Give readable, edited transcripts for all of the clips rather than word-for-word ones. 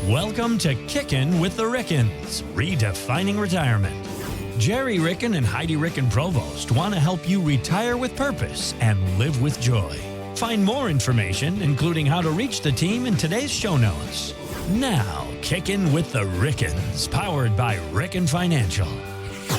Welcome to Kickin' with the Rickens, redefining retirement. Gerry Ricken and Heidi Ricken Provost want to help you retire with purpose and live with joy. Find more information, including how to reach the team, in today's show notes. Now, Kickin' with the Rickens, powered by Ricken Financial.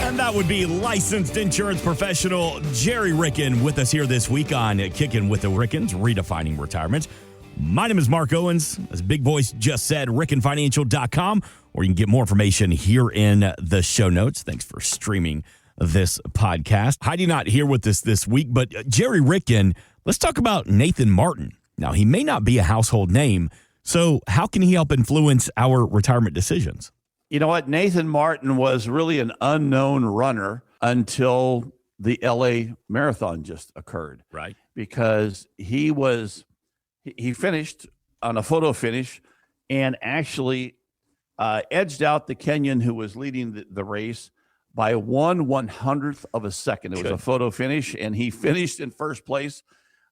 And that would be licensed insurance professional Gerry Ricken with us here this week on Kickin' with the Rickens, redefining retirement. My name is Mark Owens. As Big Voice just said, rickenfinancial.com, or you can get more information here in the show notes. Thanks for streaming this podcast. Heidi not here with us this week, but Gerry Ricken, let's talk about Nathan Martin. Now, he may not be a household name, so how can he help influence our retirement decisions? You know what? Nathan Martin was really an unknown runner until the LA Marathon just occurred. Right. Because he finished on a photo finish and actually edged out the Kenyan who was leading the race by 1/100th of a second. It was a photo finish, and he finished in first place.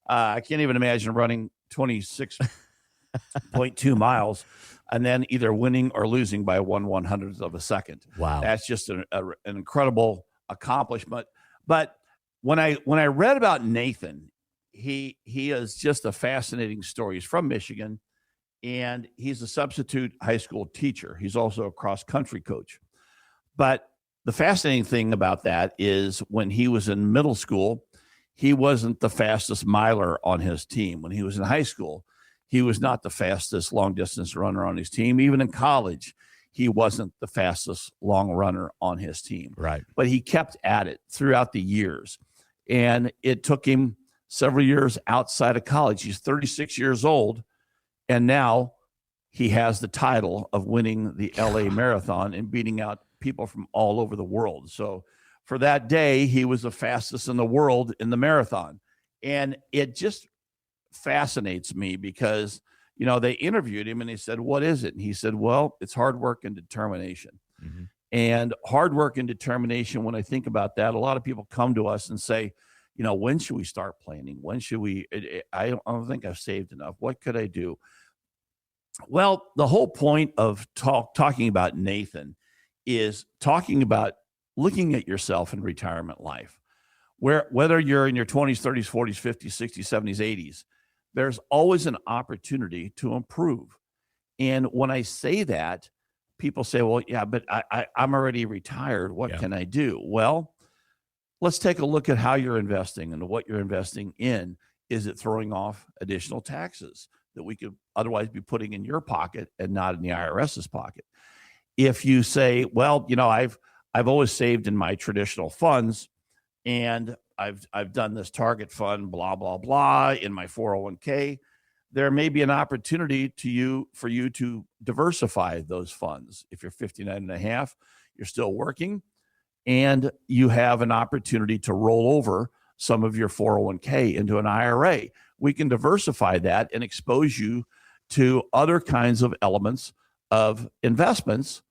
I can't even imagine running 26.2 miles and then either winning or losing by 1/100th of a second. Wow. That's just an incredible accomplishment. But when I read about Nathan, he is just a fascinating story. He's from Michigan, and he's a substitute high school teacher. He's also a cross-country coach. But the fascinating thing about that is when he was in middle school, he wasn't the fastest miler on his team. When he was in high school, he was not the fastest long-distance runner on his team. Even in college, he wasn't the fastest long runner on his team. Right. But he kept at it throughout the years, and it took him several years outside of college. He's 36 years old, and now he has the title of winning the LA Marathon and beating out people from all over the world. So for that day, he was the fastest in the world in the marathon. And it just fascinates me because, you know, they interviewed him and they said, "What is it?" And he said, "Well, it's hard work and determination." Mm-hmm. And hard work and determination, when I think about that, a lot of people come to us and say, you know, when should we start planning? When should we? I don't think I've saved enough. What could I do? Well, the whole point of talking about Nathan is talking about looking at yourself in retirement life, where whether you're in your 20s, 30s, 40s, 50s, 60s, 70s, 80s, there's always an opportunity to improve. And when I say that, people say, well, yeah, but I'm already retired. What can I do? Well, let's take a look at how you're investing and what you're investing in. Is it throwing off additional taxes that we could otherwise be putting in your pocket and not in the IRS's pocket? If you say, well, you know, I've always saved in my traditional funds, and I've done this target fund, blah, blah, blah, in my 401k, there may be an opportunity for you to diversify those funds. If you're 59 and a half, you're still working, and you have an opportunity to roll over some of your 401k into an IRA. We can diversify that and expose you to other kinds of elements of investments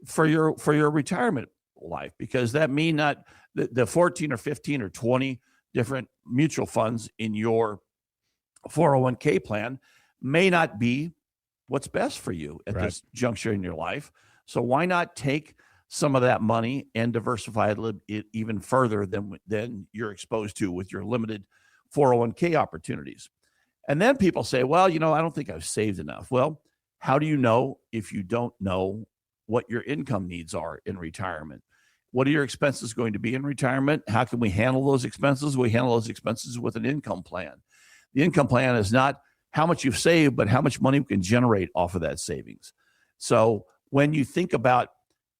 for your retirement life, because that may not, the 14 or 15 or 20 different mutual funds in your 401k plan may not be what's best for you at this juncture in your life. So why not take some of that money and diversify it even further than you're exposed to with your limited 401k opportunities? And then people say, well, you know, I don't think I've saved enough. Well, how do you know if you don't know what your income needs are in retirement? What are your expenses going to be in retirement? How can we handle those expenses? We handle those expenses with an income plan. The income plan is not how much you've saved, but how much money we can generate off of that savings. So when you think about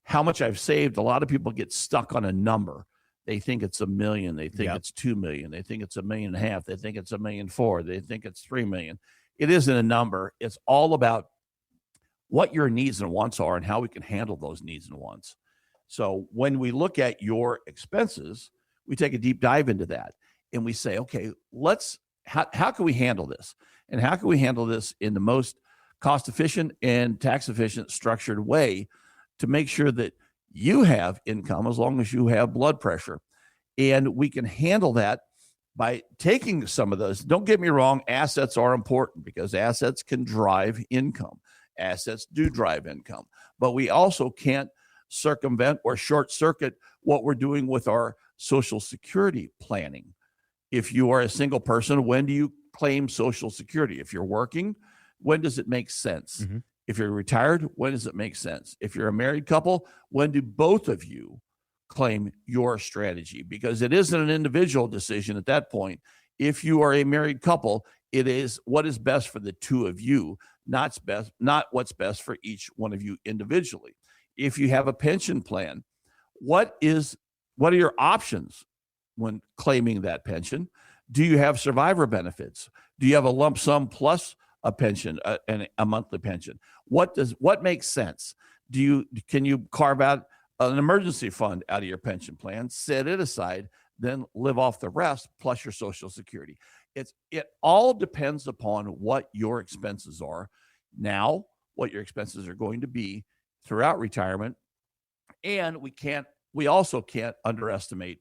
how much I've saved, a lot of people get stuck on a number. They think it's $1 million. They think it's $2 million. They think it's $1.5 million. They think it's $1.4 million. They think it's $3 million. It isn't a number. It's all about what your needs and wants are and how we can handle those needs and wants. So when we look at your expenses, we take a deep dive into that and we say, okay, how can we handle this? And how can we handle this in the most cost efficient and tax efficient structured way to make sure that you have income as long as you have blood pressure? And we can handle that by taking some of those. Don't get me wrong, assets are important because assets can drive income. Assets do drive income, but we also can't circumvent or short circuit what we're doing with our Social Security planning. If you are a single person, when do you claim Social Security? If you're working, when does it make sense? Mm-hmm. If you're retired, when does it make sense? If you're a married couple, when do both of you claim your strategy? Because it isn't an individual decision at that point. If you are a married couple, it is what is best for the two of you, not what's best for each one of you individually. If you have a pension plan, what are your options when claiming that pension? Do you have survivor benefits? Do you have a lump sum plus a pension and a monthly pension? What makes sense? Can you carve out an emergency fund out of your pension plan, set it aside, then live off the rest plus your Social Security? It all depends upon what your expenses are now, what your expenses are going to be throughout retirement, and we also can't underestimate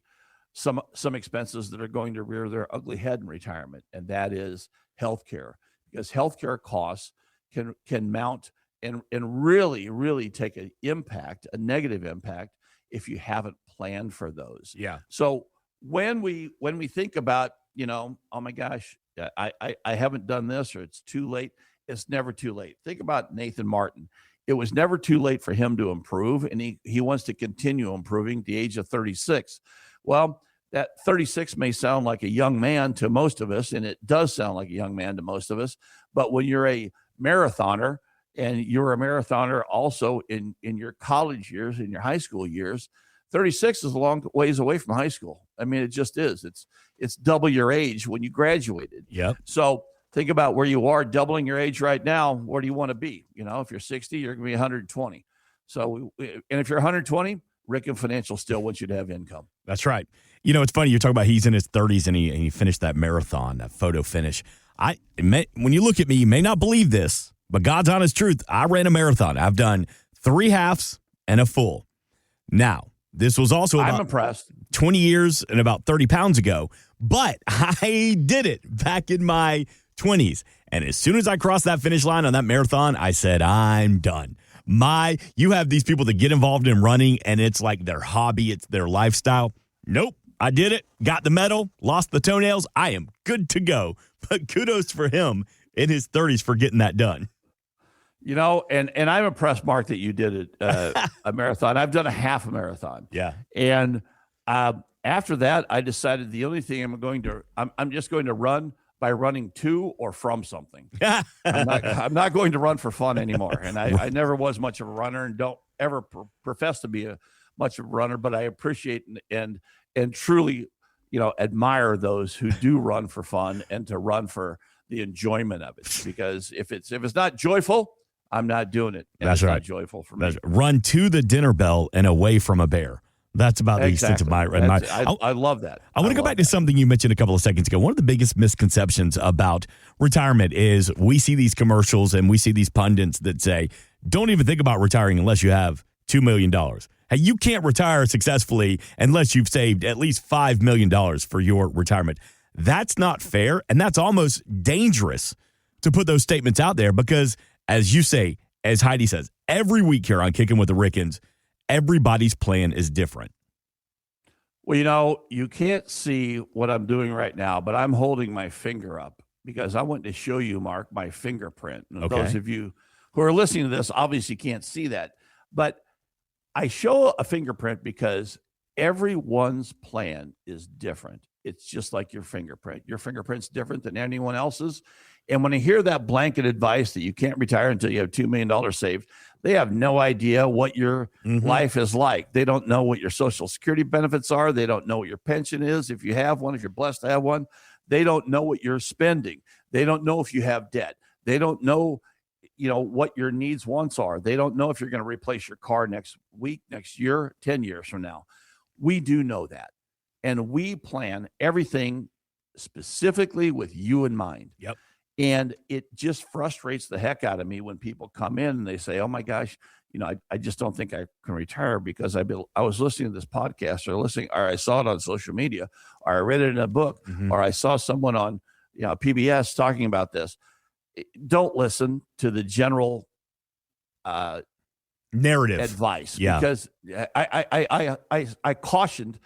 some expenses that are going to rear their ugly head in retirement, and that is healthcare, because healthcare costs can mount and really, really take a negative impact if you haven't planned for those. Yeah. So when we think about, oh my gosh, I haven't done this, or it's too late, it's never too late. Think about Nathan Martin. It was never too late for him to improve, and he wants to continue improving at the age of 36. Well, that 36 may sound like a young man to most of us, and it does sound like a young man to most of us. But when you're a marathoner, and you're a marathoner also in your college years, in your high school years, 36 is a long ways away from high school. I mean, it just is. It's double your age when you graduated. Yep. So think about where you are, doubling your age right now. Where do you want to be? If you're 60, you're going to be 120. So, and if you're 120, Ricken Financial still wants you to have income. That's right. It's funny. You talk about he's in his 30s and he finished that marathon, that photo finish. When you look at me, you may not believe this, but God's honest truth, I ran a marathon. I've done 3 halves and a full. Now, this was also I'm about impressed. 20 years and about 30 pounds ago, but I did it back in my 20s. And as soon as I crossed that finish line on that marathon, I said, I'm done. You have these people that get involved in running and it's like their hobby, it's their lifestyle. Nope. I did it, got the medal, lost the toenails. I am good to go. But kudos for him in his 30s for getting that done. And I'm impressed, Mark, that you did a marathon. I've done a half a marathon. Yeah. And after that, I decided the only thing I'm just going to run by running to or from something. I'm not going to run for fun anymore. And I never was much of a runner and don't ever profess to be much of a runner, but I appreciate and truly, admire those who do run for fun and to run for the enjoyment of it. Because if it's not joyful, I'm not doing it. And That's it's right. not joyful for me. Run to the dinner bell and away from a bear. That's about the extent of my. I love that. I want to go back to something you mentioned a couple of seconds ago. One of the biggest misconceptions about retirement is we see these commercials and we see these pundits that say, don't even think about retiring unless you have $2 million. Hey, you can't retire successfully unless you've saved at least $5 million for your retirement. That's not fair, and that's almost dangerous to put those statements out there because, as you say, as Heidi says, every week here on Kicking with the Rickens, everybody's plan is different. Well, you can't see what I'm doing right now, but I'm holding my finger up because I want to show you, Mark, my fingerprint. And okay. Those of you who are listening to this obviously can't see that, but I show a fingerprint because everyone's plan is different. It's just like your fingerprint. Your fingerprint's different than anyone else's. And when I hear that blanket advice that you can't retire until you have $2 million saved, they have no idea what your life is like. They don't know what your Social Security benefits are. They don't know what your pension is. If you have one, if you're blessed to have one, they don't know what you're spending. They don't know if you have debt. They don't know, what your needs, wants are. They don't know if you're going to replace your car next week, next year, 10 years from now. We do know that. And we plan everything specifically with you in mind. Yep. And it just frustrates the heck out of me when people come in and they say, oh my gosh, I just don't think I can retire because I was listening to this podcast or I saw it on social media, or I read it in a book, or I saw someone on PBS talking about this. Don't listen to the general narrative advice. Yeah. Because I cautioned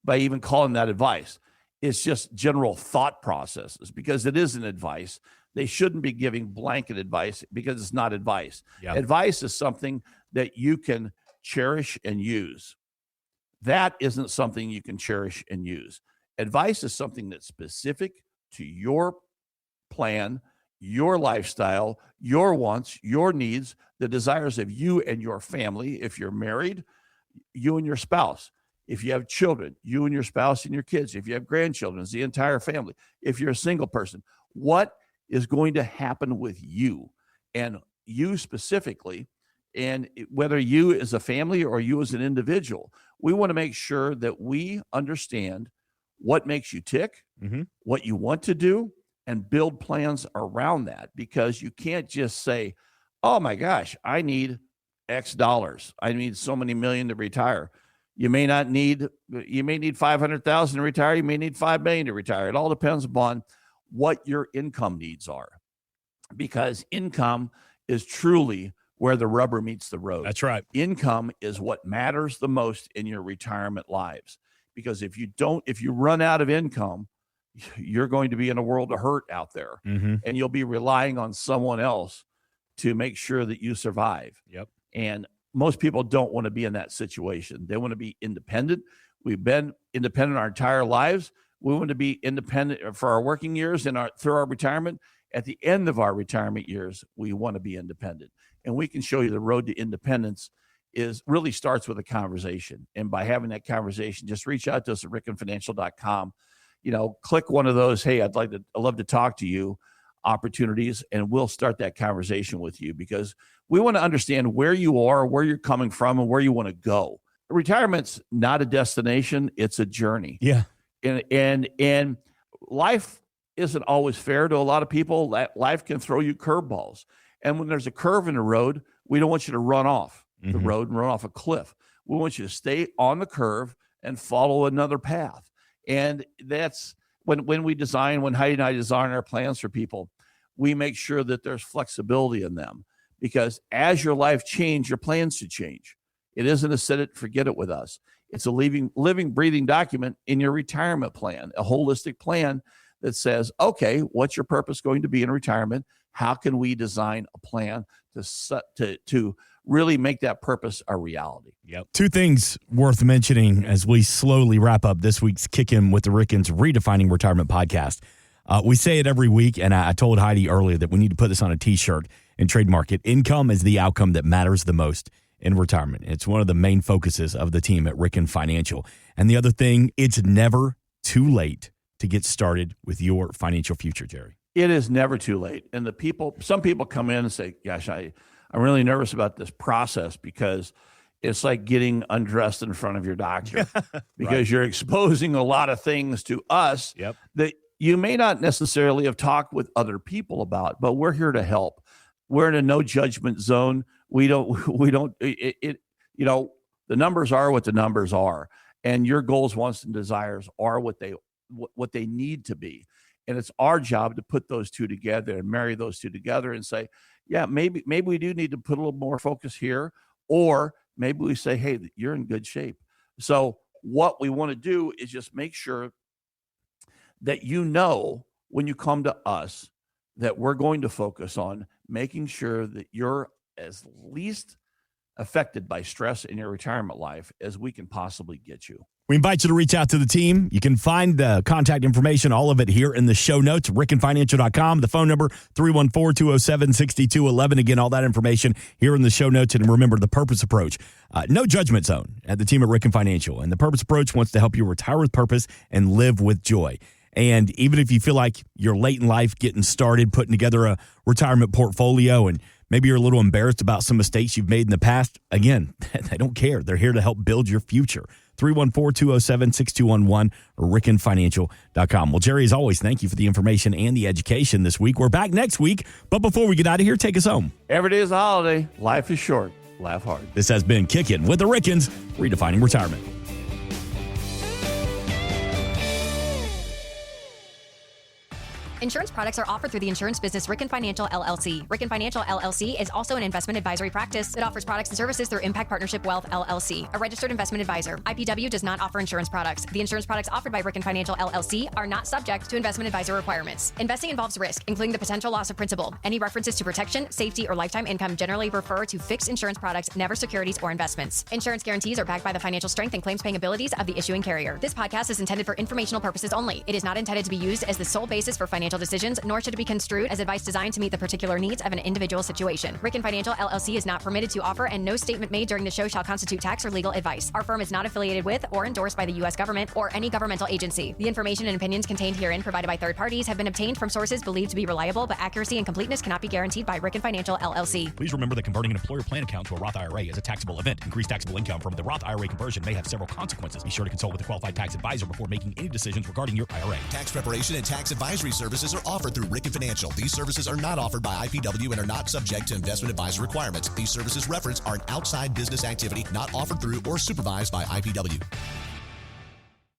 by even calling that advice. It's just general thought processes, because it isn't advice. They shouldn't be giving blanket advice, because it's not advice. Yeah. Advice is something that you can cherish and use. That isn't something you can cherish and use. Advice is something that's specific to your plan, your lifestyle, your wants, your needs, the desires of you and your family. If you're married, you and your spouse. If you have children, you and your spouse and your kids. If you have grandchildren, it's the entire family. If you're a single person, what is going to happen with you and you specifically, and whether you as a family or you as an individual, we want to make sure that we understand what makes you tick, what you want to do, and build plans around that, because you can't just say, oh my gosh, I need X dollars. I need so many million to retire. You may need 500,000 to retire. You may need 5 million to retire. It all depends upon what your income needs are, because income is truly where the rubber meets the road. That's right. Income is what matters the most in your retirement lives, because if you run out of income, you're going to be in a world of hurt out there, and you'll be relying on someone else to make sure that you survive. Yep. And most people don't want to be in that situation. They want to be independent. We've been independent our entire lives. We want to be independent for our working years and through our retirement. At the end of our retirement years, we want to be independent. And we can show you the road to independence really starts with a conversation. And by having that conversation, just reach out to us at rickenfinancial.com. Click one of those, hey, I'd love to talk to you opportunities, and we'll start that conversation with you, because we want to understand where you are, where you're coming from, and where you want to go. Retirement's not a destination, it's a journey. Yeah. And life isn't always fair to a lot of people. Life can throw you curveballs. And when there's a curve in the road, we don't want you to run off the road and run off a cliff. We want you to stay on the curve and follow another path. And that's when Heidi and I design our plans for people, we make sure that there's flexibility in them, because as your life changes, your plans should change. It isn't a set it, forget it with us. It's a living, breathing document in your retirement plan, a holistic plan that says, okay, what's your purpose going to be in retirement? How can we design a plan to really make that purpose a reality? Yep. Two things worth mentioning as we slowly wrap up this week's Kickin' with the Rickens Redefining Retirement podcast. We say it every week, and I told Heidi earlier that we need to put this on a T-shirt and trademark it. Income is the outcome that matters the most in retirement. It's one of the main focuses of the team at Ricken Financial. And the other thing, it's never too late to get started with your financial future, Gerry. It is never too late. And some people come in and say, gosh, I'm really nervous about this process, because it's like getting undressed in front of your doctor because you're exposing a lot of things to us that you may not necessarily have talked with other people about, but we're here to help. We're in a no judgment zone. The numbers are what the numbers are, and your goals, wants, and desires are what they need to be. And it's our job to put those two together and marry those two together and say, yeah, maybe we do need to put a little more focus here, or maybe we say, hey, you're in good shape. So what we want to do is just make sure that when you come to us, that we're going to focus on making sure that you're as least affected by stress in your retirement life as we can possibly get you. We invite you to reach out to the team. You can find the contact information, all of it here in the show notes, rickenfinancial.com. The phone number, 314-207-6211. Again, all that information here in the show notes. And remember, the Purpose Approach. No judgment zone at the team at Ricken Financial. And the Purpose Approach wants to help you retire with purpose and live with joy. And even if you feel like you're late in life getting started, putting together a retirement portfolio, and maybe you're a little embarrassed about some mistakes you've made in the past, again, they don't care. They're here to help build your future. 314-207-6211 or rickenfinancial.com. Well, Gerry, as always, thank you for the information and the education this week. We're back next week, but before we get out of here, take us home. Every day is a holiday. Life is short. Laugh hard. This has been Kickin' with the Rickens, redefining retirement. Insurance products are offered through the insurance business Ricken Financial LLC. Ricken Financial LLC is also an investment advisory practice that offers products and services through Impact Partnership Wealth LLC, a registered investment advisor. IPW does not offer insurance products. The insurance products offered by Ricken Financial LLC are not subject to investment advisor requirements. Investing involves risk, including the potential loss of principal. Any references to protection, safety, or lifetime income generally refer to fixed insurance products, never securities or investments. Insurance guarantees are backed by the financial strength and claims paying abilities of the issuing carrier. This podcast is intended for informational purposes only. It is not intended to be used as the sole basis for financial decisions, nor should it be construed as advice designed to meet the particular needs of an individual situation. Ricken Financial LLC is not permitted to offer, and no statement made during the show shall constitute tax or legal advice. Our firm is not affiliated with or endorsed by the U.S. government or any governmental agency. The information and opinions contained herein provided by third parties have been obtained from sources believed to be reliable, but accuracy and completeness cannot be guaranteed by Ricken Financial LLC. Please remember that converting an employer plan account to a Roth IRA is a taxable event. Increased taxable income from the Roth IRA conversion may have several consequences. Be sure to consult with a qualified tax advisor before making any decisions regarding your IRA. Tax preparation and tax advisory services are offered through Ricken Financial. These services are not offered by IPW and are not subject to investment advisor requirements. These services referenced are an outside business activity not offered through or supervised by IPW.